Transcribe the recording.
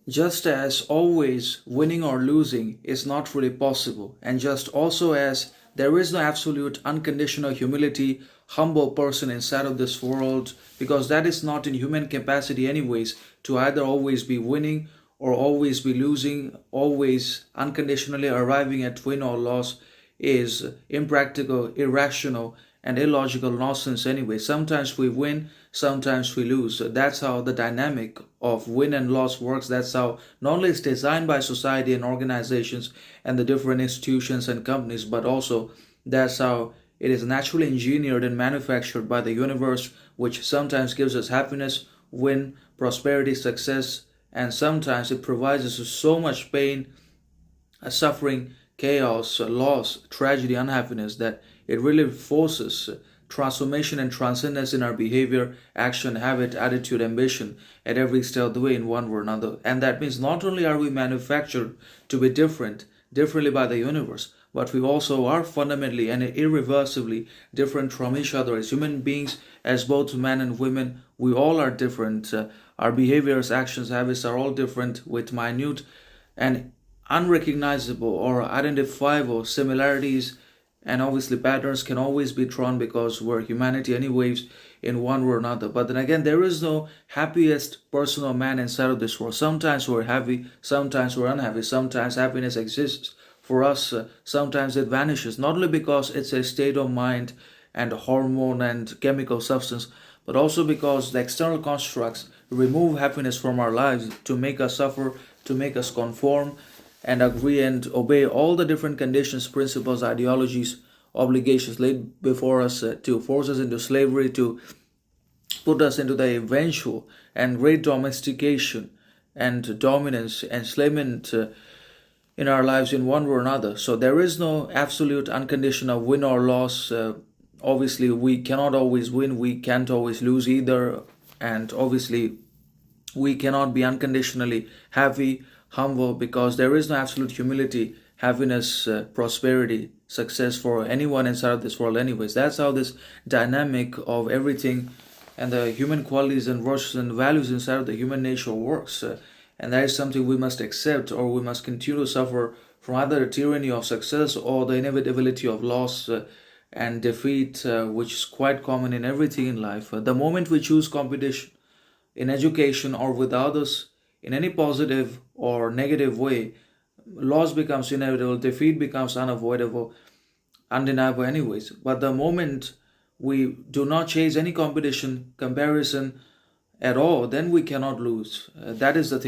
Just as always winning or losing is not really possible, and just also as there is no absolute unconditional humility, humble person inside of this world, because that is not in human capacity, anyways, to either always be winning or always be losing, always unconditionally arriving at win or loss is impractical, irrational, and illogical nonsense anyway. Sometimes we win, sometimes we lose. That's how the dynamic of win and loss works. That's how not only it's designed by society and organizations and the different institutions and companies, but also that's how it is naturally engineered and manufactured by the universe, which sometimes gives us happiness, win, prosperity, success, and sometimes it provides us with so much pain, suffering, chaos, loss, tragedy, unhappiness that it really forces transformation and transcendence in our behavior, action, habit, attitude, ambition at every step of the way in one way or another. And that means not only are we manufactured to be differently by the universe, but we also are fundamentally and irreversibly different from each other as human beings, as both men and women. We all are different. Our behaviors, actions, habits are all different with minute and unrecognizable or identifiable similarities, and obviously patterns can always be drawn because we're humanity anyways in one way or another. But then again, there is no happiest person or man inside of this world. Sometimes we're happy, sometimes we're unhappy, sometimes happiness exists for us, sometimes it vanishes, not only because it's a state of mind and hormone and chemical substance, but also because the external constructs remove happiness from our lives to make us suffer, to make us conform and agree and obey all the different conditions, principles, ideologies, obligations laid before us, to force us into slavery, to put us into the eventual and great domestication and dominance, enslavement in our lives in one way or another. So there is no absolute unconditional win or loss. Obviously, we cannot always win, we can't always lose either, and obviously, we cannot be unconditionally happy, humble, because there is no absolute humility, happiness, prosperity, success for anyone inside of this world anyways. That's how this dynamic of everything and the human qualities and virtues and values inside of the human nature works. And that is something we must accept, or we must continue to suffer from either the tyranny of success or the inevitability of loss and defeat, which is quite common in everything in life. The moment we choose competition in education or with others in any positive or negative way, loss becomes inevitable, defeat becomes unavoidable, undeniable anyways. But the moment we do not chase any competition, comparison at all, then we cannot lose. That is the thing.